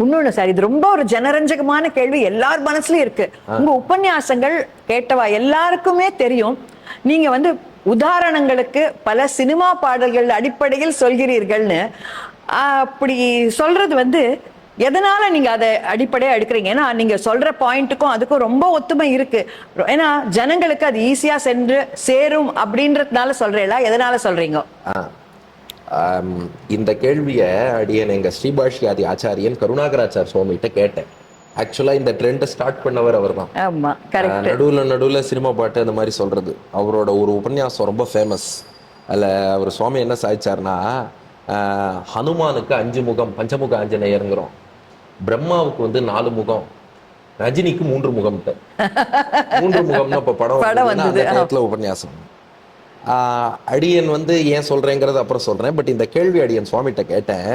இன்னொன்னு சார், இது ரொம்ப ஒரு ஜனரஞ்சகமான கேள்வி, எல்லார் மனசுலயும் இருக்கு. உங்க உபன்யாசங்கள் கேட்டவா எல்லாருக்குமே தெரியும். நீங்க வந்து உதாரணங்களுக்கு பல சினிமா பாடல்கள் அடிப்படையில் சொல்கிறீர்கள்னு. அப்படி சொல்றது வந்து எதனால நீங்க அதை அடிப்படையா எடுக்கிறீங்க? ஏன்னா நீங்க சொல்ற பாயிண்ட்டுக்கும் அதுக்கும் ரொம்ப ஒத்துமை இருக்கு. ஏன்னா ஜனங்களுக்கு அது ஈஸியா சென்று சேரும் அப்படின்றதுனால சொல்றீங்களா, எதனால சொல்றீங்க? இந்த கேள்வியை அடியன் எங்க ஸ்ரீபாஷ்யாதி ஆச்சாரியன் கருணாகராச்சார் சுவாமிகிட்ட கேட்டேன். ஆக்சுவலா இந்த ட்ரெண்டை ஸ்டார்ட் பண்ணவர் அவர் தான். நடுவுல சினிமா பாட்டு அந்த மாதிரி சொல்றது அவரோட ஒரு உபன்யாசம் ரொம்ப ஃபேமஸ். அதில் அவர் சுவாமி என்ன சாதிச்சார்னா, ஹனுமானுக்கு 5 முகம் பஞ்சமுக ஆஞ்சநேயருங்கிறோம், பிரம்மாவுக்கு வந்து 4 முகம், ரஜினிக்கு 3 முகம். 3 முகம்னு இப்ப படம் உபன்யாசம். அடியன் வந்து ஏன் சொல்றேங்கிறது அப்புறம் சொல்றேன். பட் இந்த கேள்வி அடியன் சுவாமிகிட்ட கேட்டேன்.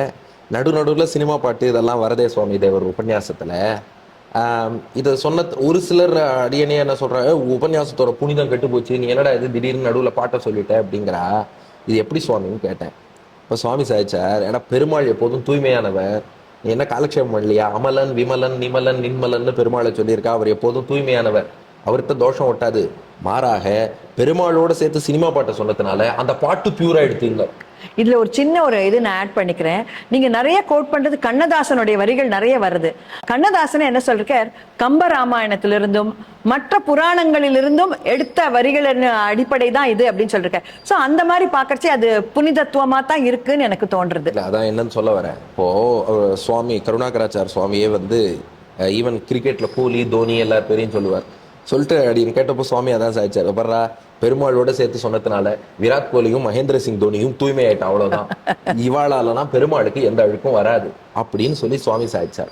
நடுவில் சினிமா பாட்டு இதெல்லாம் வரதே சுவாமி தேவர் உபன்யாசத்துல. இதை சொன்ன ஒரு சிலர் அடியனே என்ன சொல்றாங்க, உபன்யாசத்தோட புனிதம் கெட்டு போச்சு, நீ என்னடா இது திடீர்னு நடுவில் பாட்டை சொல்லிட்ட அப்படிங்கிறா. இது எப்படி சுவாமின்னு கேட்டேன். இப்போ சுவாமி சாதிச்சார், ஏன்னா பெருமாள் எப்போதும் தூய்மையானவர், நீ என்ன காலக்ஷேபம் இல்லையா, அமலன் விமலன் நிமலன் நின்மலன்னு பெருமாளை சொல்லியிருக்கா. அவர் எப்போதும் தூய்மையானவர், அவர்கிட்ட தோஷம் ஒட்டாது. மாறாக பெருமாளோட சேர்த்து சினிமா பாட்டை சொன்னதுனால அந்த பாட்டு பியூரா எடுத்தீங்க. இதுல ஒரு சின்ன இது நான் ஆட் பண்ணிக்கிறேன். நீங்க நிறைய கோட் பண்றது கண்ணதாசனுடைய வரிகள் நிறைய வருது. கண்ணதாசன் என்ன சொல்றார், கம்ப ராமாயணத்திலிருந்தும் மற்ற புராணங்களிலிருந்தும் எடுத்த வரிகள் அடிப்படை தான் இது அப்படின்னு சொல்லிருக்காரு. சோ அந்த மாதிரி பாக்கறச்சே அது புனிதத்துவமா தான் இருக்குன்னு எனக்கு தோன்றது. அதான் என்னன்னு சொல்ல வரேன். இப்போ சுவாமி கருணாகராச்சார் சுவாமியே வந்து ஈவன் கிரிக்கெட்ல கோலி தோனி எல்லா பேரையும் சொல்லுவார். சொல்லிட்டு அப்படின்னு கேட்டப்போ சுவாமி அதான் சாதிச்சார், பர்றா பெருமாளோட சேர்த்து சொன்னதுனால விராட் கோலியும் மகேந்திர சிங் தோனியும் தூய்மை ஆயிட்டான், அவ்வளவுதான், இவாளாலலாம் பெருமாளுக்கு எந்த அழுக்கும் வராது அப்படின்னு சொல்லி சுவாமி சாதிச்சார்.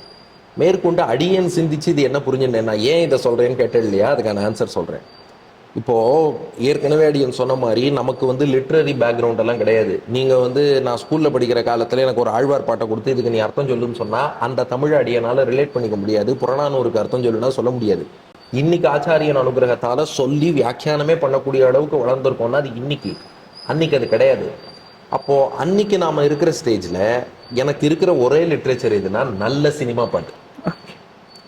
மேற்கொண்டு அடியன் சிந்திச்சு இது என்ன புரிஞ்சுன்னு, நான் ஏன் இதை சொல்றேன்னு கேட்டேன் இல்லையா, அதுக்கான ஆன்சர் சொல்றேன். இப்போ ஏற்கனவே அடியன் சொன்ன மாதிரி நமக்கு வந்து லிட்ரரி பேக்ரவுண்ட் எல்லாம் கிடையாது. நீங்க வந்து நான் ஸ்கூல்ல படிக்கிற காலத்துல எனக்கு ஒரு ஆழ்வார் பாட்டை கொடுத்து இதுக்கு நீ அர்த்தம் சொல்லுன்னு சொன்னா அந்த தமிழ் அடியனால ரிலேட் பண்ணிக்க முடியாது. புறநானூருக்கு அர்த்தம் சொல்லுன்னா சொல்ல முடியாது. இன்னைக்கு ஆச்சாரியன் அனுகிரகத்தால சொல்லி வியாக்கியானமே பண்ணக்கூடிய அளவுக்கு வளர்ந்துருக்கோம்னா அது இன்னைக்கு, அன்னைக்கு அது கிடையாது. அப்போ அன்னைக்கு நாம இருக்கிற ஸ்டேஜ்ல எனக்கு இருக்கிற ஒரே லிட்ரேச்சர் எதுனா நல்ல சினிமா பாட்டு.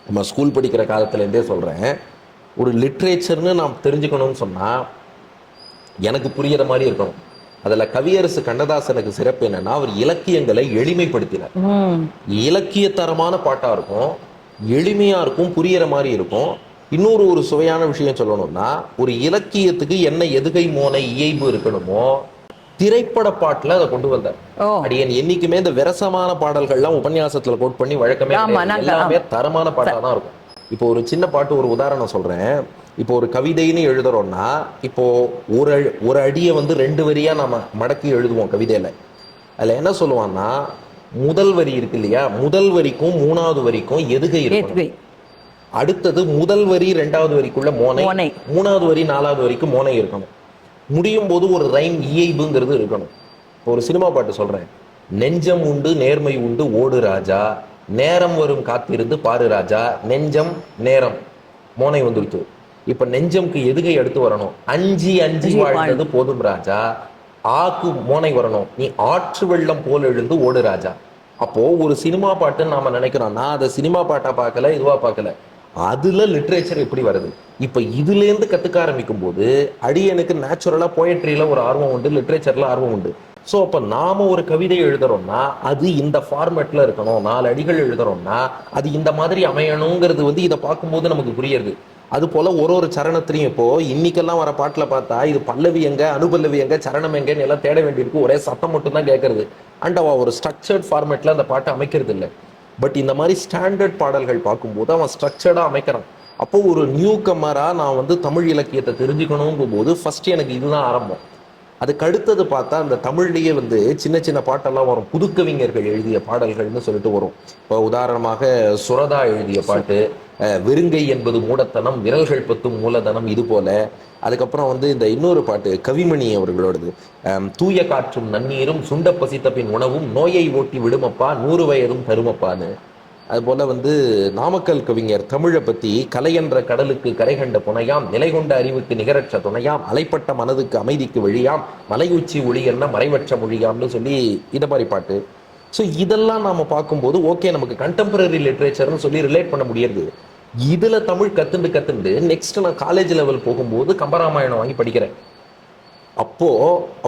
நம்ம ஸ்கூல் படிக்கிற காலத்துல இருந்தே சொல்றேன், ஒரு லிட்ரேச்சர்னு நாம் தெரிஞ்சுக்கணும்னு சொன்னா எனக்கு புரியுற மாதிரி இருக்கணும். அதுல கவியரசு கண்ணதாசனுக்கு சிறப்பு என்னன்னா, அவர் இலக்கியங்களை எளிமைப்படுத்தினார். இலக்கியத்தரமான பாட்டா இருக்கும், எளிமையா இருக்கும், புரியுற மாதிரி இருக்கும். இன்னொரு ஒரு சுவையான விஷயம் சொல்லணும்னா, ஒரு இலக்கியத்துக்கு என்ன எதுகை மோனை இயைபு இருக்கணுமோ திரைப்பட பாட்டுல அதை கொண்டு வந்தார். அடியன் என்னைக்குமே இந்த விரசமான பாடல்கள்லாம் உபன்யாசத்துல கோட் பண்ணி வழக்கமே எல்லாமே தரமான பாட்டா தான் இருக்கும். இப்போ ஒரு சின்ன பாட்டு, ஒரு உதாரணம் சொல்றேன். இப்போ ஒரு கவிதைன்னு எழுதுறோம்னா, இப்போ ஒரு அடியை வந்து 2 வரியா நம்ம மடக்கி எழுதுவோம் கவிதையில. அதுல என்ன சொல்லுவான்னா, முதல் வரி இருக்கு இல்லையா, முதல் வரிக்கும் 3வது வரிக்கும் எதுகை இருக்கு, அடுத்தது முதல் வரி 2வது வரிக்குள்ள மோனை, 3வது வரி 4வது வரைக்கும் மோனை இருக்கணும். முடியும் போது ஒரு ரைம் இயைபுங்கிறது இருக்கணும். ஒரு சினிமா பாட்டு சொல்றேன், நெஞ்சம் உண்டு நேர்மை உண்டு ஓடு ராஜா, நேரம் வரும் காத்திருந்து பாரு ராஜா, நெஞ்சம் நேரம் மோனை வந்துடுச்சு. இப்ப நெஞ்சம்க்கு எதுகை எடுத்து வரணும், அஞ்சி அஞ்சி வாழ்ந்தது போதும் ராஜா, ஆக்கு மோனை வரணும், நீ ஆற்று வெள்ளம் போல் எழுந்து ஓடு ராஜா. அப்போ ஒரு சினிமா பாட்டுன்னு நாம நினைக்கிறோம், நான் அதை சினிமா பாட்டா பார்க்கல, இதுவா பார்க்கல, அதுல லிட்ரேச்சர் எப்படி வருது. இப்ப இதுல இருந்து கத்துக்க ஆரம்பிக்கும் போது அடியனுக்கு நேச்சுரலா போயட்ரியில ஒரு ஆர்வம் உண்டு, லிட்ரேச்சர்ல ஆர்வம் உண்டு. ஸோ அப்ப நாம ஒரு கவிதை எழுதுறோம்னா அது இந்த ஃபார்மேட்ல இருக்கணும், 4 அடிகள் எழுதுறோம்னா அது இந்த மாதிரி அமையணுங்கிறது வந்து இதை பார்க்கும்போது நமக்கு புரியுது. அது போல ஒரு சரணத்திலையும் இப்போ இன்னைக்கெல்லாம் வர பாட்டுல பார்த்தா இது பல்லவி எங்க, அனுபல்லவி எங்க, சரணம் எங்கன்னு எல்லாம் தேட வேண்டியிருக்கு, ஒரே சத்தம் மட்டும் தான் கேட்கறது. அண்ட் அவன் ஒரு ஸ்ட்ரக்சர்ட் ஃபார்மேட்ல அந்த பாட்டை அமைக்கிறது இல்லை. பட் இந்த மாதிரி ஸ்டாண்டர்ட் பாடல்கள் பார்க்கும்போது அவன் ஸ்ட்ரக்சர்டா அமைக்கிறான். அப்போ ஒரு நியூ கம்மரா நான் வந்து தமிழ் இலக்கியத்தை தெரிஞ்சுக்கணுங்கும் போது ஃபர்ஸ்ட் எனக்கு இதுதான் ஆரம்பம். அதுக்கு அடுத்தது பார்த்தா அந்த தமிழ்லேயே வந்து சின்ன சின்ன பாட்டெல்லாம் வரும், புதுக்கவிஞர்கள் எழுதிய பாடல்கள்னு சொல்லிட்டு வரும். இப்போ உதாரணமாக சுரதா எழுதிய பாட்டு, வெறுங்கை என்பது மூடத்தனம், விரல்கள் பத்தும் மூலதனம், இது போல. அதுக்கப்புறம் வந்து இந்த இன்னொரு பாட்டு கவிமணி அவர்களோடது, தூய காற்றும் நன்னீரும் சுண்ட பசித்த பின் உணவும் நோயை ஓட்டி விடுமப்பா 100 வயதும் தருமப்பான்னு. அதுபோல வந்து நாமக்கல் கவிஞர் தமிழை பத்தி, கலை என்ற கடலுக்கு கரை கண்ட புனையாம், நிலை கொண்ட அறிவுக்கு நிகரற்ற துணையாம், அலைப்பட்ட மனதுக்கு அமைதிக்கு வழியாம், மலையுச்சி ஒளி என்ன மறைவற்ற மொழியாம்னு சொல்லி இந்த மாதிரி பாட்டு. ஸோ இதெல்லாம் நாம பார்க்கும்போது ஓகே நமக்கு கண்டெம்பரரி லிட்ரேச்சர்னு சொல்லி ரிலேட் பண்ண முடியாது. இதுல தமிழ் கத்துண்டு நெக்ஸ்ட் நான் காலேஜ் லெவல் போகும்போது கம்பராமாயணம் வாங்கி படிக்கிறேன். அப்போ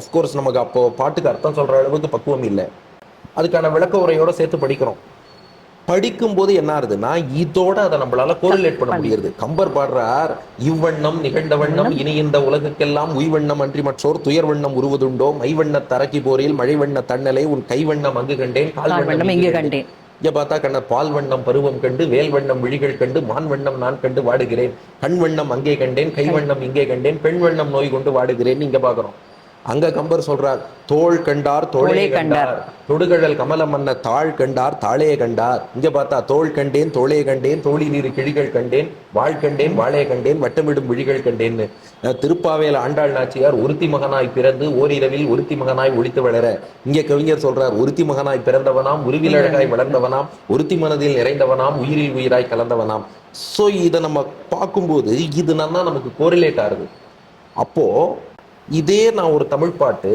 அஃப்கோர்ஸ் நமக்கு அப்போ பாட்டுக்கு அர்த்தம் சொல்ற அளவுக்கு பக்குவம் இல்லை. அதுக்கான விளக்க உரையோட சேர்த்து படிக்கிறோம். படிக்கும்போது என்ன ஆகுதுன்னா இதோட அதை நம்மளால கோரிலேட் பண்ண முடியாது. கம்பர் பாடுறார், இவ்வண்ணம் நிகழ்ந்த வண்ணம் இனி இந்த உலகுக்கெல்லாம் உய்வண்ணம் அன்றி மற்றோர் துயர் வண்ணம் உருவதுண்டோ, மைவண்ண தரக்கி போரில் மழை வண்ண தன்னலை உன் கைவண்ணம் அங்கு கண்டேன் கால் வண்ணம் இங்கே கண்டேன். இங்க பார்த்தா கண்ண பால் வண்ணம் பருவம் கண்டு வேல் வண்ணம் விழிகள் கண்டு மான் வண்ணம் நான் கண்டு வாடுகிறேன், கண் வண்ணம் அங்கே கண்டேன் கை வண்ணம் இங்கே கண்டேன், பெண் வண்ணம் நோய் கொண்டு வாடுகிறேன் இங்க பாக்குறோம். அங்க கம்பர் சொல்றார், தோள் கண்டார் தோளே கண்டார், தொடுகழல் கமலம் மன்ன தாழ் கண்டார் தாளே கண்டார். இங்க பார்த்தா தோள் கண்டேன் தோளே கண்டேன் தோழி நீர் கிழிகள் கண்டேன் வாழ் கண்டேன் வாழே கண்டேன் வட்டமிடும் விழிகள் கண்டேன்னு. திருப்பாவேல ஆண்டாள் நாச்சியார் ஒருத்தி மகனாய் பிறந்து ஓரிரவில் ஒருத்தி மகனாய் ஒழித்து வளர. இங்க கவிஞர் சொல்றார், ஒருத்தி மகனாய் பிறந்தவனாம் உருவில் அழகாய் வளர்ந்தவனாம் ஒருத்தி மனதில் நிறைந்தவனாம் உயிரில் உயிராய் கலந்தவனாம். சோ இதை நம்ம பார்க்கும்போது இது நல்லா நமக்கு கோரிலேட் ஆகுது. அப்போ இதே நான் ஒரு தமிழ் பாட்டு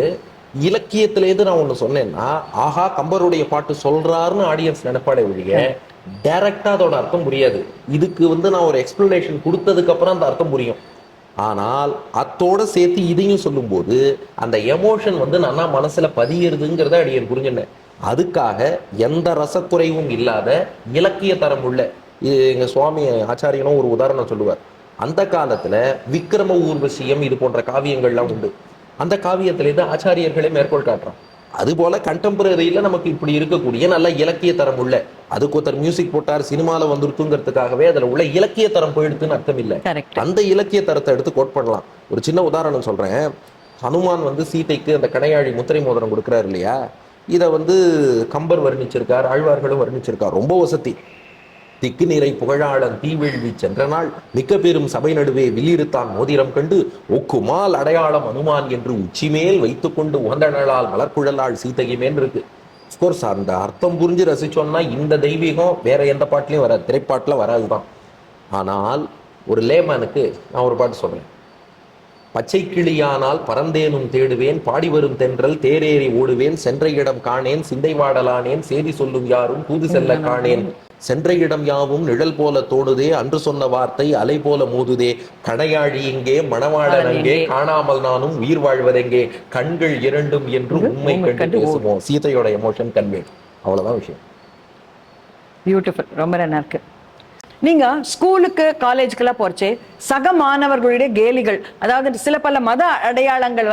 இலக்கியத்திலேருந்து நான் ஒண்ணு சொன்னேன்னா, ஆஹா கம்பருடைய பாட்டு சொல்றாருன்னு ஆடியன்ஸ் நினைப்பாடே ஒழிய டைரக்டா அதோட அர்த்தம் புரியாது. இதுக்கு நான் ஒரு எக்ஸ்பிளனேஷன் கொடுத்ததுக்கு அப்புறம் அந்த அர்த்தம் புரியும். ஆனால் அத்தோட சேர்த்து இதையும் சொல்லும் போது அந்த எமோஷன் நல்லா மனசுல பதியிருதுங்கிறத அடியன் புரிஞ்சுனேன். அதுக்காக எந்த ரசக்குறைவும் இல்லாத இலக்கிய தரம் உள்ள எங்க சுவாமி ஆச்சாரியனும் ஒரு உதாரணம் சொல்லுவார். அந்த காலத்துல விக்ரம ஊர்வசியம் இது போன்ற காவியங்கள்லாம் உண்டு. அந்த காவியத்திலேருந்து ஆச்சாரியர்களே மேற்கோள் காட்டுறோம். அது போல கண்டெம்பரரியில நமக்கு இப்படி இருக்கக்கூடிய நல்ல இலக்கிய தரம் உள்ள, அதுக்கு ஒருத்தர் மியூசிக் போட்டார் சினிமால வந்துருத்துங்கிறதுக்காகவே அதுல உள்ள இலக்கிய தரம் போயிடுதுன்னு அர்த்தம் இல்லை. அந்த இலக்கிய தரத்தை எடுத்து கோட் பண்ணலாம். ஒரு சின்ன உதாரணம் சொல்றேன். ஹனுமான் சீதைக்கு அந்த கணையாழி முத்திரை மோதிரம் கொடுக்குறாரு இல்லையா, இதை கம்பர் வர்ணிச்சிருக்கார், ஆழ்வார்களும் வர்ணிச்சிருக்கார். ரொம்ப வசதி. திக்கு நீரை புகழாளன் தீவேள்வி சென்ற நாள் மிக்க பெரும் சபை நடுவே வில்லிருத்தான் மோதிரம் கண்டு ஒக்குமால் அடையாளம் அனுமான் என்று உச்சிமேல் வைத்துக்கொண்டு உகந்த நாளால் மலர்குழலாள் சீதையுமேன் இருக்கு. அப்கோர்ஸ் அந்த அர்த்தம் புரிஞ்சு ரசிச்சோம்னா இந்த தெய்வீகம் வேற எந்த பாட்டுலயும் வராது, திரைப்பாட்டுல வராதுதான். ஆனால் ஒரு லேமனுக்கு நான் ஒரு பாட்டு சொல்றேன். பச்சை கிளியானால் பறந்தேனும் தேடுவேன் பாடி வரும் தென்றல் தேரேறி ஓடுவேன் சென்ற இடம் காணேன் சிந்தை வாடலானேன் சேதி சொல்லும் யாரும் தூது செல்ல காணேன் சென்ற இடம் யாவும் நிழல் போல தோணுதே அன்று சொன்ன வார்த்தை அலை போல மோதுதே கடையாழி இங்கே மணவாளன் அங்கே காணாமல் நானும் உயிர் வாழ்வதெங்கே கண்கள் இரண்டும் என்று உண்மை கண்டு பேசுவோம். சீதையோட எமோஷன் கன்வே. அவ்வளவுதான் விஷயம். பியூட்டிஃபுல். ரொம்ப நல்லா இருக்கு. நீங்க ஸ்கூலுக்கு காலேஜுக்கெல்லாம் போறச்சே சக மாணவர்களுடைய கேலிகள், அதாவது சில பல மத அடையாளங்கள்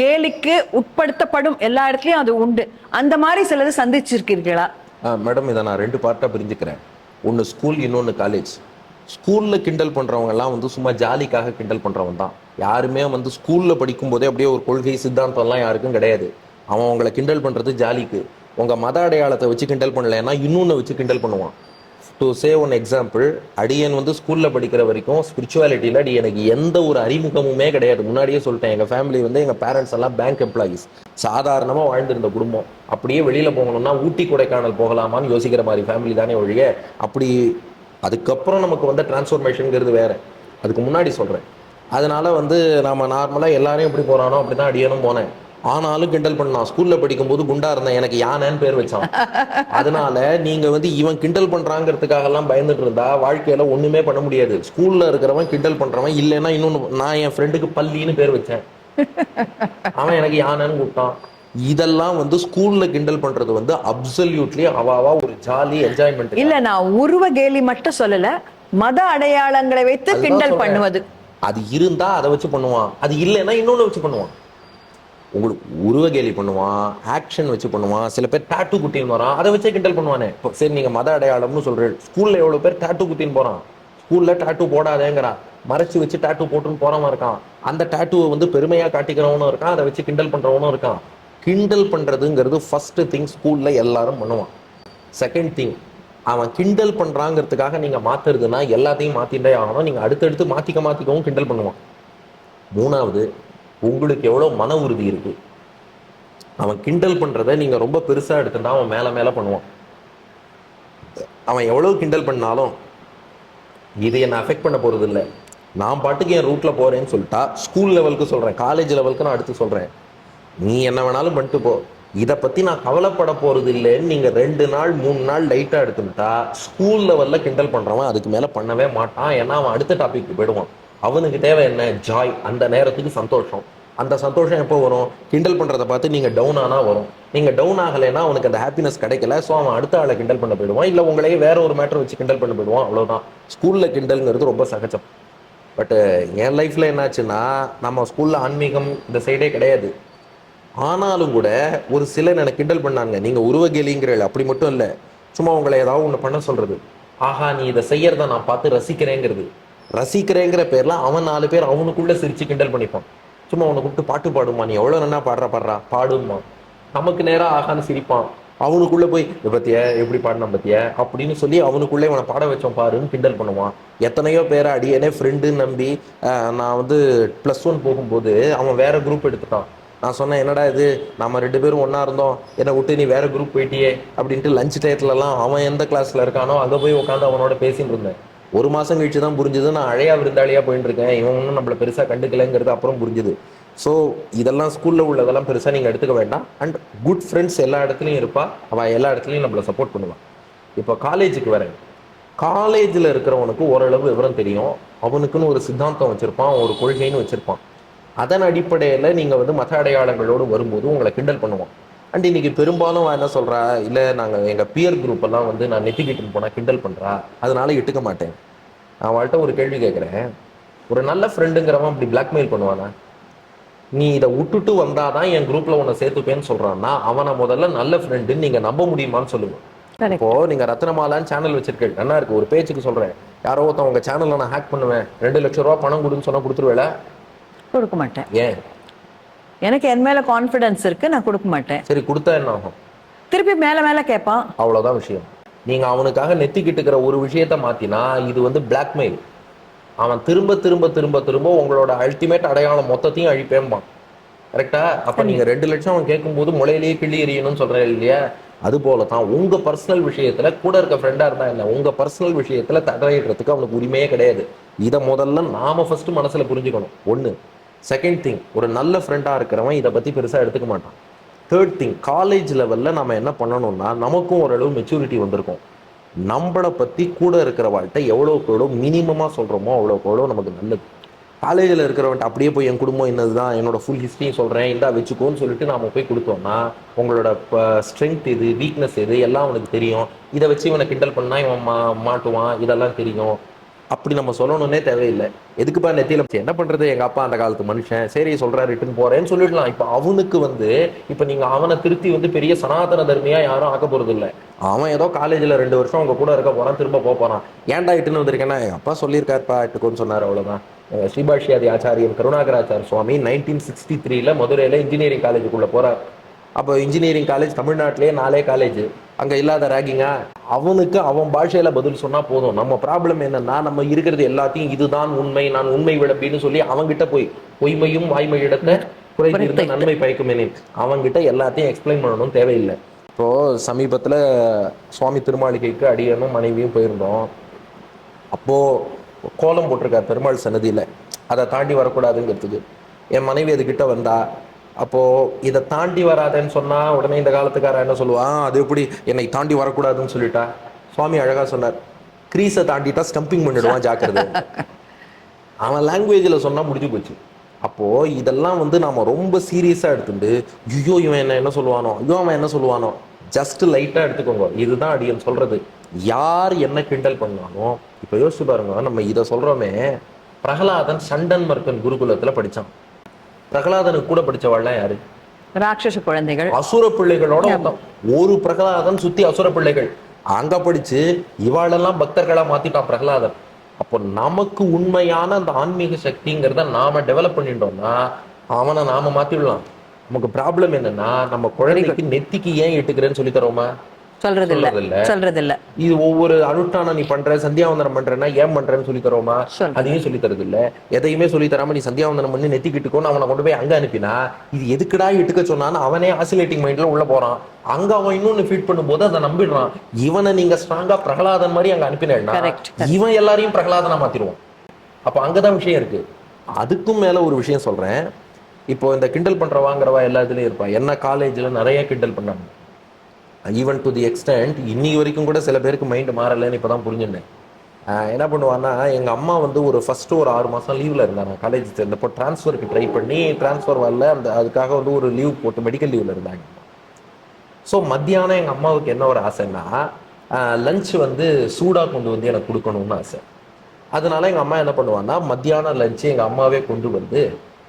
கேலிக்கு உட்படுத்தப்படும், எல்லா இடத்துலயும் அது உண்டு. அந்த மாதிரி சிலது சந்திச்சிருக்கீர்களா? மேடம், இதை நான் 2 பார்ட்டா பிரிஞ்சுக்கிறேன். ஒன்று ஸ்கூல், இன்னொன்று காலேஜ். ஸ்கூல்ல கிண்டல் பண்றவங்க எல்லாம் சும்மா ஜாலிக்காக கிண்டல் பண்றவன் தான். யாருமே ஸ்கூல்ல படிக்கும் போதே அப்படியே ஒரு கொள்கை சித்தாந்தம் எல்லாம் யாருக்கும் கிடையாது. அவன் உங்களை கிண்டல் பண்றது ஜாலிக்கு. உங்க மத அடையாளத்தை வச்சு கிண்டல் பண்ணலைன்னா இன்னொன்னு வச்சு கிண்டல் பண்ணுவான். டு சே ஒன் எக்ஸாம்பிள், அடியன் ஸ்கூல்ல படிக்கிற வரைக்கும் ஸ்பிரிச்சுவாலிட்டியில எனக்கு எந்த ஒரு அறிமுகமுமே கிடையாது. முன்னாடியே சொல்லிட்டேன், எங்க ஃபேமிலி எங்க பேரண்ட்ஸ் எல்லாம் பேங்க் எம்ப்ளாயீஸ், சாதாரணமா வாழ்ந்திருந்த குடும்பம். அப்படியே வெளியில போகணும்னா ஊட்டி கொடைக்கானல் போகலாமான்னு யோசிக்கிற மாதிரி ஃபேமிலி தானே ஒழிய, அப்படி அதுக்கப்புறம் நமக்கு டிரான்ஸ்ஃபர்மேஷனுங்கிறது வேற. அதுக்கு முன்னாடி சொல்றேன். அதனால நாம நார்மலா எல்லாரையும் எப்படி போறானோ அப்படிதான் அடியனும் போனேன். ஆனாலும் கிண்டல் பண்ணான். ஸ்கூல்ல படிக்கும் போது குண்டா இருந்தேன், எனக்கு யானைன்னு பேர் வச்சான். அதனால நீங்க இவன் கிண்டல் பண்றாங்கிறதுக்காக எல்லாம் பயந்துட்டு இருந்தா வாழ்க்கையில ஒண்ணுமே பண்ண முடியாது. ஸ்கூல்ல இருக்கிறவன் கிண்டல் பண்றவன் இல்லைன்னா இன்னொன்னு, நான் என் ஃப்ரெண்டுக்கு பல்லின்னு பேர் வச்சேன், அவன் எனக்கு யானைன்னு கூப்பிட்டான். இதெல்லாம் ஸ்கூல்ல கிண்டல் பண்றது அப்சல்யூட்லி அவாவா ஒரு ஜாலி என்ஜாய்மெண்ட் இல்ல. நான் உருவ கேலி மட்டும் சொல்லல, மத அடையாளங்களை வைத்து கிண்டல் பண்ணுவது. அது இருந்தா அதை வச்சு பண்ணுவான், அது இல்லைன்னா இன்னொன்னு வச்சு பண்ணுவான். உங்களுக்கு உருவ கேலி பண்ணுவான், ஆக்ஷன் வச்சு பண்ணுவான். சில பேர் டாட்டூ குத்தின்னு வரான், அதை வச்சே கிண்டல் பண்ணுவானே. சரி, நீங்க மத அடையாளம்னு சொல்றேன். ஸ்கூல்ல எவ்வளவு பேர் டாட்டூ குத்தின்னு போறான். ஸ்கூல்ல டாட்டூ போடாதேங்கிறான், மறைச்சு வச்சு டாட்டூ போட்டுன்னு போறவன் இருக்கான். அந்த டாட்டூவை பெருமையா காட்டிக்கிறவனும் இருக்கான், அதை வச்சு கிண்டல் பண்றவனும் இருக்கான். கிண்டல் பண்றதுங்கிறது ஃபர்ஸ்ட் திங் ஸ்கூல்ல எல்லாரும் பண்ணுவான். செகண்ட் திங், அவன் கிண்டல் பண்றாங்கிறதுக்காக நீங்க மாத்துறதுன்னா எல்லாத்தையும் மாத்திட்டே ஆகணும். நீங்க அடுத்தடுத்து மாத்திக்கவும் கிண்டல் பண்ணுவான். மூணாவது, உங்களுக்கு எவ்வளவு மன உறுதி இருக்கு. அவன் கிண்டல் பண்றதை நீங்க ரொம்ப பெருசா எடுத்துட்டா அவன் மேல மேல பண்ணுவான். அவன் எவ்வளவு கிண்டல் பண்ணாலும் இதை என்ன அஃபெக்ட் பண்ண போறது இல்லை, நான் பாட்டுக்கு என் ரூட்ல போறேன்னு சொல்லிட்டா, ஸ்கூல் லெவலுக்கு சொல்றேன், காலேஜ் லெவலுக்கு நான் அடுத்து சொல்றேன், நீ என்ன வேணாலும் பண்ணிட்டு போ, இதை பத்தி நான் கவலைப்பட போறது இல்லைன்னு நீங்க 2 நாள் 3 நாள் லைட்டா எடுத்துட்டா ஸ்கூல் லெவல்ல கிண்டல் பண்றவன் அதுக்கு மேல பண்ணவே மாட்டான். ஏன்னா அவன் அடுத்த டாபிக் போயிடுவான். அவனுக்கு தேவை என்ன? ஜாய், அந்த நேரத்துக்கு சந்தோஷம். அந்த சந்தோஷம் எப்போ வரும்? கிண்டல் பண்றதை பார்த்து நீங்க டவுன் ஆனா வரும். நீங்க டவுன் ஆகலைன்னா அவனுக்கு அந்த ஹாப்பினஸ் கிடைக்கல. ஸோ அவன் அடுத்த ஆளை கிண்டல் பண்ண போயிடுவான், இல்ல உங்களையே வேற ஒரு மேட்டர் வச்சு கிண்டல் பண்ண போயிடுவான். அவ்வளவுதான். ஸ்கூல்ல கிண்டல்ங்கிறது ரொம்ப சகஜம். பட் என் லைஃப்ல என்னாச்சுன்னா, நம்ம ஸ்கூல்ல ஆன்மீகம் இந்த சைடே கிடையாது. ஆனாலும் கூட ஒரு சிலர் எனக்கு கிண்டல் பண்ணாங்க, நீங்க உருவகேலிங்கிறீர்கள். அப்படி மட்டும் இல்லை, சும்மா உங்களை ஏதாவது ஒன்று பண்ண சொல்றது. ஆஹா, நீ இதை செய்யறத நான் பார்த்து ரசிக்கிறேங்கிறது. ரசிக்கிறேங்கிற பேர்ல அவன் 4 பேர் அவனுக்குள்ள சிரிச்சு கிண்டல் பண்ணிப்பான். சும்மா அவனை கூப்பிட்டு பாட்டு பாடுமா, நீ எவ்வளவு நல்லா பாடுறா பாடுமா. நமக்கு நேரம் ஆகான்னு சிரிப்பான். அவனுக்குள்ள போய் பத்திய எப்படி பாடினா பத்திய அப்படின்னு சொல்லி அவனுக்குள்ளே அவனை பாட வச்சோம் பாருன்னு கிண்டல் பண்ணுவான். எத்தனையோ பேரை அடியனே ஃப்ரெண்டுன்னு நம்பி நான் வந்து +1 போகும்போது அவன் வேற குரூப் எடுத்துட்டான். நான் சொன்னேன், என்னடா இது, நம்ம 2 பேரும் ஒண்ணா இருந்தோம், என்னை விட்டு நீ வேற குரூப் போயிட்டியே அப்படின்ட்டு. லஞ்ச் டயத்துலலாம் அவன் எந்த கிளாஸ்ல இருக்கானோ அங்கே போய் உட்காந்து அவனோட பேசிட்டு இருந்தேன். 1 மாசம் கழிச்சு தான் புரிஞ்சுது நான் அழையா விருந்தாளியா போயிட்டு இருக்கேன், இவன் ஒன்றும் நம்மளை பெருசா கண்டுக்கலைங்கிறது அப்புறம் புரிஞ்சுது. ஸோ இதெல்லாம் ஸ்கூல்ல உள்ளதெல்லாம் பெருசா நீங்க எடுத்துக்க வேண்டாம். அண்ட் குட் ஃப்ரெண்ட்ஸ் எல்லா இடத்துலையும் இருப்பா, அவன் எல்லா இடத்துலையும் நம்மளை சப்போர்ட் பண்ணுவான். இப்போ காலேஜுக்கு வரேன். காலேஜில் இருக்கிறவனுக்கு ஓரளவு விவரம் தெரியும். அவனுக்குன்னு ஒரு சித்தாந்தம் வச்சிருப்பான், ஒரு கொள்கைன்னு வச்சிருப்பான். அதன் அடிப்படையில் நீங்கள் வந்து மத அடையாளங்களோடு வரும்போது உங்களை கிண்டல் பண்ணுவோம். அண்ட் இன்னைக்கு பெரும்பாலும் என்ன சொல்கிறா, இல்லை நாங்கள் எங்கள் பியர் குரூப் எல்லாம் வந்து நான் நெத்திக்கிட்டு போனால் கிண்டல் பண்ணுறா, அதனால இட்டுக்க மாட்டேன். நான் அவள்கிட்ட ஒரு கேள்வி கேட்குறேன், ஒரு நல்ல ஃப்ரெண்டுங்கிறவன் இப்படி பிளாக்மெயில் பண்ணுவானா? நீ இதை விட்டுட்டு வந்தாதான் என் குரூப்பில் உன்னை சேர்த்துப்பேன்னு சொல்கிறான்னா அவனை முதல்ல நல்ல ஃப்ரெண்டுன்னு நீங்கள் நம்ப முடியுமான்னு சொல்லுங்க. இப்போ நீங்க ரத்னமாலான்னு சேனல் வச்சிருக்கேன், நல்லா இருக்கு. ஒரு பேச்சுக்கு சொல்றேன், யாரோ ஒருத்தன் உங்க சேனல்ல நான் ஹேக் பண்ணுவேன், 2 லட்சம் ரூபாய் பணம் கொடுன்னு சொன்னா கொடுத்துருவேல? கொடுக்க மாட்டேன். ஏன்? எனக்கு என் மேல கான்ஃபிடன்ஸ் இருக்கு, நான் கொடுக்க மாட்டேன். சரி, கொடுத்தா என்ன ஆகும்? திருப்பி மேல மேல கேட்பான். அவ்வளவுதான் விஷயம். நீங்க அவனுக்காக நெத்திக்கிட்டு இருக்கிற ஒரு விஷயத்த மாத்தினா இது வந்து பிளாக்மெயில். அவன் திரும்ப திரும்ப திரும்ப திரும்ப உங்களோட அல்டிமேட் அடையாளம் மொத்தத்தையும் அழிப்பேம்பான். கரெக்டா? அப்ப நீங்க 2 லட்சம் அவன் கேட்கும்போது முளையிலேயே கிள்ளி எறியணும்னு சொல்றேன் இல்லையா? அது போல தான் உங்க பர்சனல் விஷயத்துல கூட இருக்க ஃப்ரெண்டா இருந்தா என்ன, உங்க பர்சனல் விஷயத்துல தடையிடுறதுக்கு அவனுக்கு உரிமையே கிடையாது. இதை முதல்ல நாம ஃபர்ஸ்ட் மனசுல புரிஞ்சுக்கணும். 1. செகண்ட் திங், ஒரு நல்ல ஃப்ரெண்டா இருக்கிறவன் இதை பத்தி பெருசா எடுத்துக்க மாட்டான். 3rd திங், காலேஜ் லெவல்ல நம்ம என்ன பண்ணணும்னா, நமக்கும் ஓரளவு மெச்சூரிட்டி வந்திருக்கும். நம்மளை பத்தி கூட இருக்கிற வாழ்க்கை எவ்வளோக்கு எவ்வளோ மினிமமா சொல்றோமோ அவ்வளோக்கு எவ்வளோ நமக்கு நல்லது. காலேஜில் இருக்கிறவன்ட்டு அப்படியே போய் என் குடும்பம் என்னதுதான், என்னோட ஃபுல் ஹிஸ்ட்ரியும் சொல்கிறேன், இந்தா வச்சுக்கோன்னு சொல்லிட்டு நாம போய் கொடுத்தோம்னா உங்களோட ஸ்ட்ரென்த் எது, வீக்னஸ் எது எல்லாம் அவனுக்கு தெரியும். இதை வச்சு இவனை கிண்டல் பண்ணா இவன் மாட்டுவான், இதெல்லாம் தெரியும். அப்படி நம்ம சொல்லணும்னே தேவையில்லை. எதுக்குப்பா நெத்தியில என்ன பண்றது, எங்க அப்பா அந்த காலத்து மனுஷன், சரி சொல்றாரு ரிட்டன் போறேன்னு சொல்லிடலாம். இப்ப அவனுக்கு வந்து இப்ப நீங்க அவனை திருத்தி வந்து பெரிய சனாதன தர்மியா யாரும் ஆக்க போறது இல்லை. அவன் ஏதோ காலேஜ்ல 2 வருஷம் அவங்க கூட இருக்க போறான், திரும்ப போறான். ஏன்டா இட்டுன்னு வந்திருக்கேன்னா, எங்க அப்பா சொல்லியிருக்காருப்பா இட்டுக்கோன்னு சொன்னாரு, அவ்வளவுதான். ஸ்ரீபாஷ்யாதி ஆச்சாரியன் கருணாகராச்சார் சுவாமி 1963 மதுரையில இன்ஜினியரிங் காலேஜுக்குள்ள போறார். அப்போ இன்ஜினியரிங் காலேஜ் தமிழ்நாட்டிலேயே 4 காலேஜ், அங்க இல்லாத ரேகிங்கா? அவனுக்கு அவன் பாஷையில பதில் சொன்னா போதும். நம்ம ப்ராப்ளம் என்னன்னா, நம்ம இருக்கிறது எல்லாத்தையும் இதுதான் உண்மை, நான் உண்மை விளம்பின்னு சொல்லி அவங்கிட்ட போய் பொய்மையும் வாய்மை இடத்தை குறைந்திருந்த நன்மை பயக்குமேனே அவங்கிட்ட எல்லாத்தையும் எக்ஸ்பிளைன் பண்ணணும் தேவையில்லை. இப்போ சமீபத்துல சுவாமி திருமாளிகைக்கு அடியனும் மனைவியும் போயிருந்தோம். அப்போ கோலம் போட்டிருக்கார் பெருமாள் சன்னதியில, அதை தாண்டி வரக்கூடாதுங்கிறதுக்கு. என் மனைவி அதுகிட்ட வந்தா, அப்போ இதை தாண்டி வராதேன்னு சொன்னா உடனே இந்த காலத்துக்காரன் என்ன சொல்லுவான், அது எப்படி என்னை தாண்டி வரக்கூடாதுன்னு சொல்லிட்டா? சுவாமி அழகா சொன்னார், கிரீஸை தாண்டிட்டா ஸ்டம்பிங் பண்ணிடுவான், ஜாக்கிரதை. அவன் லாங்குவேஜில் சொன்னா முடிஞ்சு போச்சு. அப்போ இதெல்லாம் வந்து நாம ரொம்ப சீரியஸா எடுத்துட்டு, ஐயோ இவன் என்ன சொல்லுவானோ, ஐயோ அவன் என்ன சொல்லுவானோ, ஜஸ்ட் லைட்டா எடுத்துக்கோங்க. இதுதான் அடியன் சொல்றது. யார் என்ன கிண்டல் பண்ணாலும் இப்ப யோசிச்சு பாருங்க, நம்ம இதை சொல்றோமே, பிரகலாதன் சண்டன் மர்க்கன் குருகுலத்துல படிச்சான். பிரகலாதனுக்கு கூட படிச்சவாள்லாம் யாரு? ராட்சச குழந்தைகள், அசுர பிள்ளைகளோட ஒரு பிரகலாதன் சுத்தி அசுர பிள்ளைகள். அங்க படிச்சு இவாளெல்லாம் பக்தர்களா மாத்திட்டான் பிரகலாதன். அப்போ நமக்கு உண்மையான அந்த ஆன்மீக சக்திங்கிறத நாம டெவலப் பண்ணிட்டோம்னா அவனை நாம மாத்திடலாம். நமக்கு ப்ராப்ளம் என்னன்னா, நம்ம குழந்தைக்கு நெத்திக்கு ஏன் இட்டுக்கிறேன்னு சொல்லி தரோமா? சொல்றது இல்ல. இது ஒவ்வொரு அனுஷ்டானம் நீ பண்ற, சந்தியாவந்தனம் பண்றேன்னா ஏன் பண்றேன்னு சொல்லி தரோமா? அதையும் சொல்லி தரது இல்ல. எதையுமே சொல்லி தராம நீ சந்தியாவந்தனம் பண்ணி நெத்திக்கிட்டுக்கோன்னு அவனை கொண்டு போய் அங்க அனுப்பினா, இது எதுக்குடா இட்டுக்க சொன்னான்னு அவனே ஆசிலேட்டிங் மைண்ட்ல உள்ள போறான். அங்க அவன் இன்னொன்னு ஃபீட் பண்ணும்போது அதை நம்பிடுறான். இவனை நீங்க ஸ்ட்ராங்கா பிரகலாதன் மாதிரி அங்க அனுப்பினா இவன் எல்லாரையும் பிரகலாதனா மாத்திடுவான். அப்ப அங்கதான் விஷயம் இருக்கு. அதுக்கும் மேல ஒரு விஷயம் சொல்றேன். இப்போ இந்த கிண்டல் பண்ற வாங்குறவா எல்லா இதுலயும் இருப்பா. என்ன காலேஜ்ல நிறைய கிண்டல் பண்ணாங்க. ஈவன் டு தி எக்ஸ்டென்ட் இன்னைக்கு வரைக்கும் கூட சில பேருக்கு மைண்ட் மாறலைன்னு இப்பதான் புரிஞ்சுட்டேன். என்ன பண்ணுவான்னா, எங்க அம்மா வந்து ஃபர்ஸ்ட் ஒரு 6 மாசம் லீவ்ல இருந்தாங்க. காலேஜ் சேர்ந்தப்போ டிரான்ஸ்ஃபருக்கு ட்ரை பண்ணி டிரான்ஸ்ஃபர் வரல. அதுக்காக வந்து ஒரு லீவ் போட்டு மெடிக்கல் லீவ்ல இருந்தாங்க. ஸோ மத்தியானம் எங்க அம்மாவுக்கு என்ன ஒரு ஆசைன்னா, லஞ்ச் வந்து சூடா கொண்டு வந்து எனக்கு கொடுக்கணும்னு ஆசை. அதனால எங்க அம்மா என்ன பண்ணுவாங்கன்னா, மத்தியானம் லஞ்சு எங்க அம்மாவே கொண்டு வந்து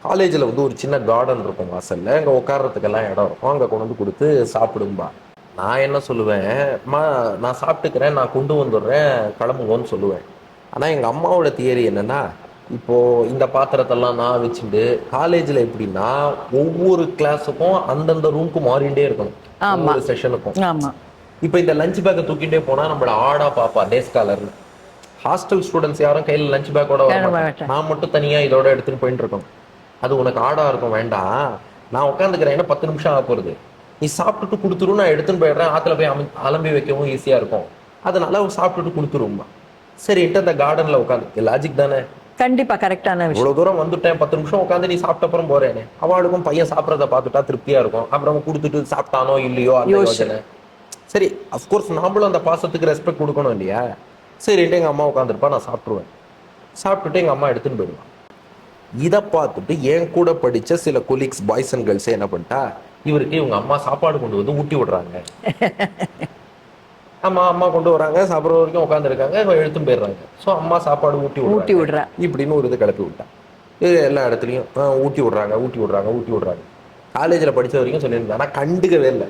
காலேஜில் வந்து ஒரு சின்ன கார்டன் இருக்கும் வாசல்ல, அங்கே உட்கார்றதுக்கெல்லாம் இடம் இருக்கும், அங்கே கொண்டு வந்து கொடுத்து சாப்பிடும்பா. நான் என்ன சொல்லுவேன், அம்மா நான் சாப்பிட்டுக்கிறேன், நான் கொண்டு வந்துடுறேன், கிளம்புங்கன்னு சொல்லுவேன். ஆனால் எங்கள் அம்மாவோட தியரி என்னன்னா, இப்போ இந்த பாத்திரத்தெல்லாம் நான் வச்சுட்டு காலேஜில் எப்படின்னா ஒவ்வொரு கிளாஸுக்கும் அந்தந்த ரூமுக்கு மாறிண்டே இருக்கணும், ஒவ்வொரு செஷனுக்கும். ஆமா. இப்போ இந்த லஞ்ச் பேக்கை தூக்கிட்டே போனா நம்மள ஆடா பாப்பா டே ஸ்காலர்னு. ஹாஸ்டல் ஸ்டூடெண்ட்ஸ் யாரும் கையில் லஞ்ச் பேக்கோட நான் மட்டும் தனியா இதோட எடுத்துட்டு போயிட்டு இருக்கோம். அது உனக்கு ஆடா இருக்கும், வேண்டாம், நான் உட்காந்துக்கிறேன், ஏன்னா 10 நிமிஷம் ஆக போறது, நீ சாப்பிட்டுட்டு கொடுத்துரும், நான் எடுத்துன்னு போயிடுறேன், ஆத்துல போய் அலம்பி வைக்கவும் ஈஸியா இருக்கும், அதனால சாப்பிட்டுட்டு கொடுத்துருமா. சரின்ட்டு அந்த கார்டன்ல உட்காந்து, லாஜிக் தானே? கண்டிப்பா கரெக்டான விஷயம். இவ்வளவு தூரம் வந்துட்டேன், 10 நிமிஷம் உட்காந்து நீ சாப்பிட்ட அப்புறம் போறேனே, அவளுக்கும் பையன் சாப்பிட்றத பார்த்துட்டா திருப்தியா இருக்கும். அப்புறம் கொடுத்துட்டு சாப்பிட்டானோ இல்லையோ அந்த யோசனை. சரி, அஃப்கோர்ஸ் நாமளும் அந்த பாசத்துக்கு ரெஸ்பெக்ட் கொடுக்கணும் இல்லையா? சரின்ட்டு எங்கள் அம்மா உட்காந்துருப்பா, நான் சாப்பிட்ருவேன். சாப்பிட்டுட்டு எங்கள் அம்மா எடுத்துன்னு போயிடுவான். இதை பார்த்துட்டு என் கூட படித்த சில கொலீக்ஸ் பாய்ஸ் அண்ட் கேர்ள்ஸே என்ன பண்ணிட்டா, இவருக்கு இவங்க அம்மா சாப்பாடு கொண்டு வந்து ஊட்டி விடுறாங்க. அம்மா கொண்டு வராங்க, சாப்பிட்ற வரைக்கும் உட்காந்துருக்காங்க, எடுத்துன்னு போயிடுறாங்க. ஸோ அம்மா சாப்பாடு ஊட்டி விடுறா இப்படின்னு ஒரு இது கிளப்பி விட்டா. இது எல்லா இடத்துலையும் ஊட்டி விடுறாங்க. காலேஜில் படித்த வரைக்கும் சொல்லியிருந்தேன், ஆனால் கண்டுக்கவே இல்லை.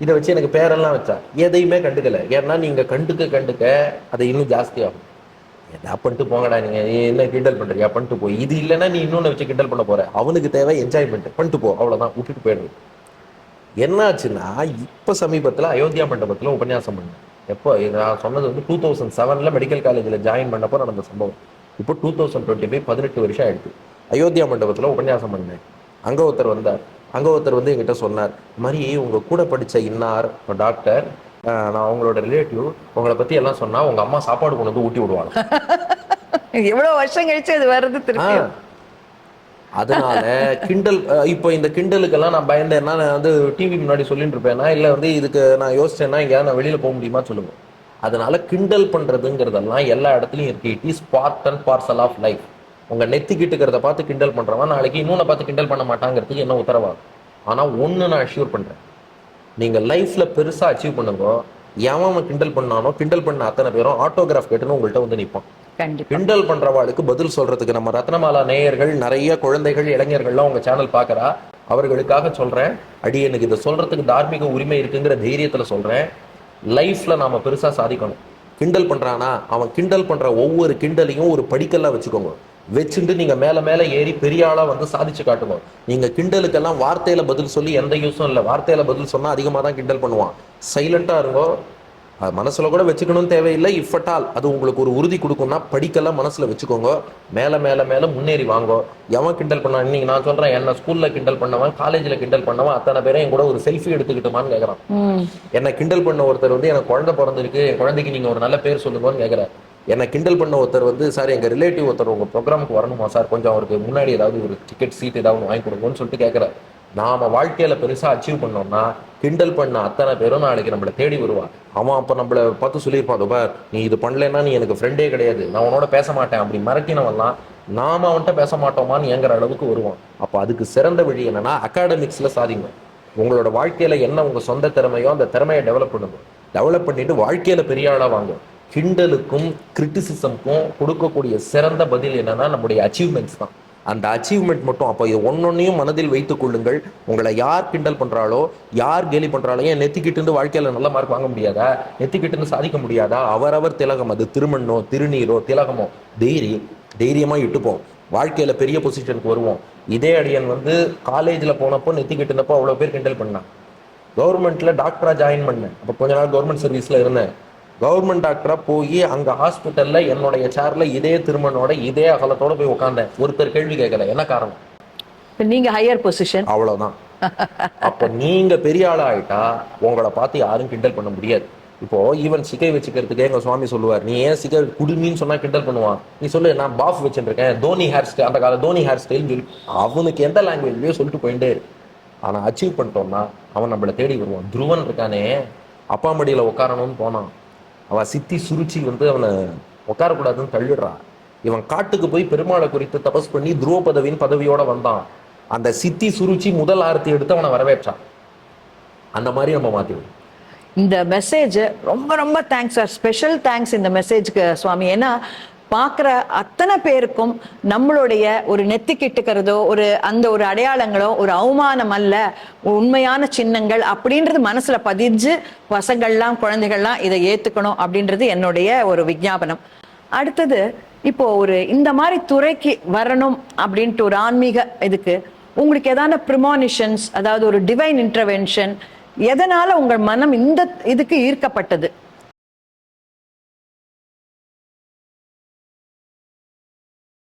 இதை வச்சு எனக்கு பேரெல்லாம் வச்சா, எதையுமே கண்டுக்கலை. ஏன்னா நீங்கள் கண்டுக்க அதை இன்னும் ஜாஸ்தியாகும். எதா பண்ணிட்டு போங்கடா, நீங்கள் என்ன கிண்டல் பண்ணுறியா, பண்ணிட்டு போய், இது இல்லைன்னா நீ இன்னொன்று வச்சு கிண்டல் பண்ண போற, அவனுக்கு தேவை என்ஜாய்மெண்ட், பண்ணிட்டு போ, அவ்வளோதான், விட்டுட்டு போயிடுது. என்னாச்சுன்னா, இப்போ சமீபத்தில் அயோத்தியா மண்டபத்தில் உபன்யாசம் பண்ணேன். எப்போ நான் சொன்னது வந்து 2007 மெடிக்கல் காலேஜில் ஜாயின் பண்ணப்போ நடந்த சம்பவம். இப்போ 2025 18 வருஷம் ஆயிடுச்சு. அயோத்தியா மண்டபத்தில் உபன்யாசம் பண்ணேன். அங்கே ஒருத்தர் வந்தார். வந்து என்கிட்ட சொன்னார், இது மாதிரி உங்கள் கூட படித்த இன்னார் டாக்டர், நான் அவங்களோட ரிலேட்டிவ், உங்களை பற்றி எல்லாம் சொன்னா உங்கள் அம்மா சாப்பாடு கொண்டு வந்து ஊட்டி விடுவாங்க. எவ்வளோ வருஷம் கழிச்சு அது வருது திருப்பி. அதனால கிண்டல், இப்போ இந்த கிண்டலுக்கெல்லாம் நான் பயந்தேன்னா நான் வந்து டிவி முன்னாடி சொல்லிட்டு இருப்பேன்னா, இல்லை வந்து இதுக்கு நான் யோசிச்சேன்னா எங்கேயாவது நான் வெளியில் போக முடியுமா சொல்லுங்க. அதனால கிண்டல் பண்ணுறதுங்கிறதெல்லாம் எல்லா இடத்துலையும் இருக்கு. It is part and parcel of life. உங்க நெத்திக்கிட்டுக்கிறத பார்த்து கிண்டல் பண்றவன் நாளைக்கு இன்னொன்னு பார்த்து கிண்டல் பண்ண மாட்டாங்கிறதுக்கு என்ன உத்தரவாகும்? ஆனா ஒண்ணு நான் அஷ்யூர் பண்றேன், நீங்க லைஃப்ல பெருசா அச்சீவ் பண்ணுங்க, எவன் கிண்டல் பண்ணானோ கிண்டல் பண்ண அத்தனை பேரும் ஆட்டோகிராஃப் கேட்டுன்னு உங்கள்கிட்ட வந்து நிற்பான். கிண்டல் பண்றவாளுக்கு பதில் சொல்றதுக்கு நம்ம ரத்னமாலா நேயர்கள், நிறைய குழந்தைகள், இளைஞர்கள்லாம் உங்க சேனல் பாக்குறா, அவர்களுக்காக சொல்றேன், எனக்கு இதை சொல்றதுக்கு தார்மீக உரிமை இருக்குங்கிற தைரியத்துல சொல்றேன். லைஃப்ல நாம பெருசா சாதிக்கணும். கிண்டல் பண்றானா, அவன் கிண்டல் பண்ற ஒவ்வொரு கிண்டலையும் ஒரு படிக்கல்லாம் வச்சுக்கோங்க. வச்சுட்டு நீங்க மேல மேல ஏறி பெரிய ஆளா வந்து சாதிச்சு காட்டுங்க. நீங்க கிண்டலுக்கெல்லாம் வார்த்தையில பதில் சொல்லி எந்த யூஸும் இல்லை. வார்த்தையில பதில் சொன்னா அதிகமா தான் கிண்டல் பண்ணுவான். சைலண்டா இருங்கோ. மனசுல கூட வச்சுக்கணும்னு தேவையில்லை. இஃப் அட் ஆல் அது உங்களுக்கு ஒரு உறுதி கொடுக்கும்னா படிக்கெல்லாம் மனசுல வச்சுக்கோங்க. மேல மேல மேல முன்னேறி வாங்கோ. எவன் கிண்டல் பண்ணான், இன்னைக்கு நான் சொல்றேன், என்ன ஸ்கூல்ல கிண்டல் பண்ணவன், காலேஜ்ல கிண்டல் பண்ணவன், அத்தனை பேரும் என் கூட ஒரு செல்ஃபி எடுத்துக்கிட்டோமான்னு கேட்கறான். என்ன கிண்டல் பண்ண ஒருத்தர் வந்து எனக்கு குழந்தை பிறந்திருக்கு, என் குழந்தைக்கு நீங்க ஒரு நல்ல பேர் சொல்லுங்கன்னு கேட்கிறார். என்னை கிண்டல் பண்ண ஒருத்தர் வந்து, சார் எங்கள் ரிலேட்டிவ் ஒருத்தர் உங்கள் ப்ரோக்ராமுக்கு வரணுமா சார், கொஞ்சம் அவருக்கு முன்னாடி ஏதாவது ஒரு டிக்கெட் சீட் ஏதாவது வாங்கி கொடுங்கன்னு சொல்லிட்டு கேட்குறாரு. நாம வாழ்க்கையில் பெருசாக அச்சீவ் பண்ணோம்னா கிண்டல் பண்ண அத்தனை பேரும் நாளைக்கு நம்மளை தேடி வருவான். அவன் அப்போ நம்மளை பார்த்து சொல்லியிருப்பான், பார் நீ இது பண்ணலன்னா நீ எனக்கு ஃப்ரெண்டே கிடையாது, நான் உன்னோட பேச மாட்டேன் அப்படி மிரட்டினவெல்லாம் நாம அவன்கிட்ட பேச மாட்டோமான்னு ஏங்குற அளவுக்கு வருவான். அப்போ அதுக்கு சிறந்த வழி என்னன்னா, அகாடமிக்ஸில் சாதிங்க. உங்களோட வாழ்க்கையில் என்ன உங்கள் சொந்த திறமையோ அந்த திறமையை டெவலப் பண்ணுங்க. டெவலப் பண்ணிட்டு வாழ்க்கையில் பெரிய ஆளாக வாங்க. கிண்டலுக்கும் கிரிட்டிசிசம்க்கும் கொடுக்கக்கூடிய சிறந்த பதில் என்னன்னா நம்முடைய அச்சீவ்மெண்ட்ஸ் தான். அந்த அச்சீவ்மெண்ட் மட்டும். அப்போ இது ஒன்னொன்னையும் மனதில் வைத்துக் கொள்ளுங்கள். உங்களை யார் கிண்டல் பண்றாளோ, யார் கேலி பண்றாளோ, ஏன் நெத்திக்கிட்டு வாழ்க்கையில நல்ல மார்க் வாங்க முடியாதா, நெத்திக்கிட்டு சாதிக்க முடியாதா, அவரவர் திலகம். அது திருமண்ணோ திருநீரோ திலகமோ, தைரியமா இட்டுப்போம். வாழ்க்கையில பெரிய பொசிஷனுக்கு வருவோம். இதே அடியன் வந்து காலேஜ்ல போனப்போ நெத்திக்கிட்டுனப்போ அவ்வளவு பேர் கிண்டல் பண்ணான். கவர்மெண்ட்ல டாக்டரா ஜாயின் பண்ணேன். அப்போ கொஞ்ச நாள் கவர்மெண்ட் சர்வீஸ்ல இருந்தேன். கவர்மெண்ட் டாக்டரா போய் அங்க ஹாஸ்பிட்டல்ல என்னுடைய சேர்ல இதே திருமணோட இதே அகலத்தோட போய் உட்கார்ந்தேன். ஒருத்தர் கேள்வி கேட்கல. என்ன காரணம்? நீங்க ஹையர் பொசிஷன், அவ்வளவுதான். அப்ப நீங்க பெரிய ஆளா ஆயிட்டா உங்களை பார்த்து யாரும் கிண்டல் பண்ண முடியாது. இப்போ ஈவன் சிகை வச்சுக்கிறதுக்கே எங்க சுவாமி சொல்லுவார், நீ ஏன் சிகை குடுமின்னு சொன்னா கிண்டல் பண்ணுவான், நீ சொல்லு நான் பாஃப் வச்சுருக்கேன், தோனி ஹேர் ஸ்டைல், அந்த கால தோனி ஹேர் ஸ்டைல் சொல்லி அவனுக்கு எந்த லாங்குவேஜ்லயோ சொல்லிட்டு போயிட்டே இரு. ஆனா அச்சீவ் பண்ணிட்டோம்னா அவன் நம்மளை தேடி வருவான். துருவன் இருக்கானே, அப்பா மடியில உட்காரணும்னு போனான், அவன் சித்தி சுருச்சி வந்து அவனை உட்காரக்கூடாதுன்னு தள்ளிடுறான். இவன் காட்டுக்கு போய் பெருமாளை குறித்து தபஸ் பண்ணி துருவ பதவியின் பதவியோட வந்தான். அந்த சித்தி சுருச்சி முதல் ஆரத்தி எடுத்து அவனை வரவேற்றான். அந்த மாதிரி நம்ம மாத்திடுவோம். இந்த மெசேஜ் ரொம்ப ரொம்ப தேங்க்ஸ் சார், ஸ்பெஷல் தேங்க்ஸ் இந்த மெசேஜ்க்கு சுவாமி. ஏன்னா பார்க்குற அத்தனை பேருக்கும் நம்மளுடைய ஒரு நெத்தி கிட்டுக்கிறதோ அந்த ஒரு அடையாளங்களோ ஒரு அவமானம் அல்ல, உண்மையான சின்னங்கள் அப்படின்றது மனசுல பதிஞ்சு பசங்கள்லாம் குழந்தைகள்லாம் இதை ஏத்துக்கணும் அப்படின்றது என்னுடைய ஒரு விஞ்ஞாபனம். அடுத்தது, இப்போ இந்த மாதிரி துறைக்கு வரணும் அப்படின்ட்டு ஒரு ஆன்மீக இதுக்கு உங்களுக்கு ஏதான ப்ரிமானிஷன்ஸ், அதாவது ஒரு டிவைன் இன்டர்வென்ஷன், எதனால உங்கள் மனம் இந்த இதுக்கு ஈர்க்கப்பட்டது?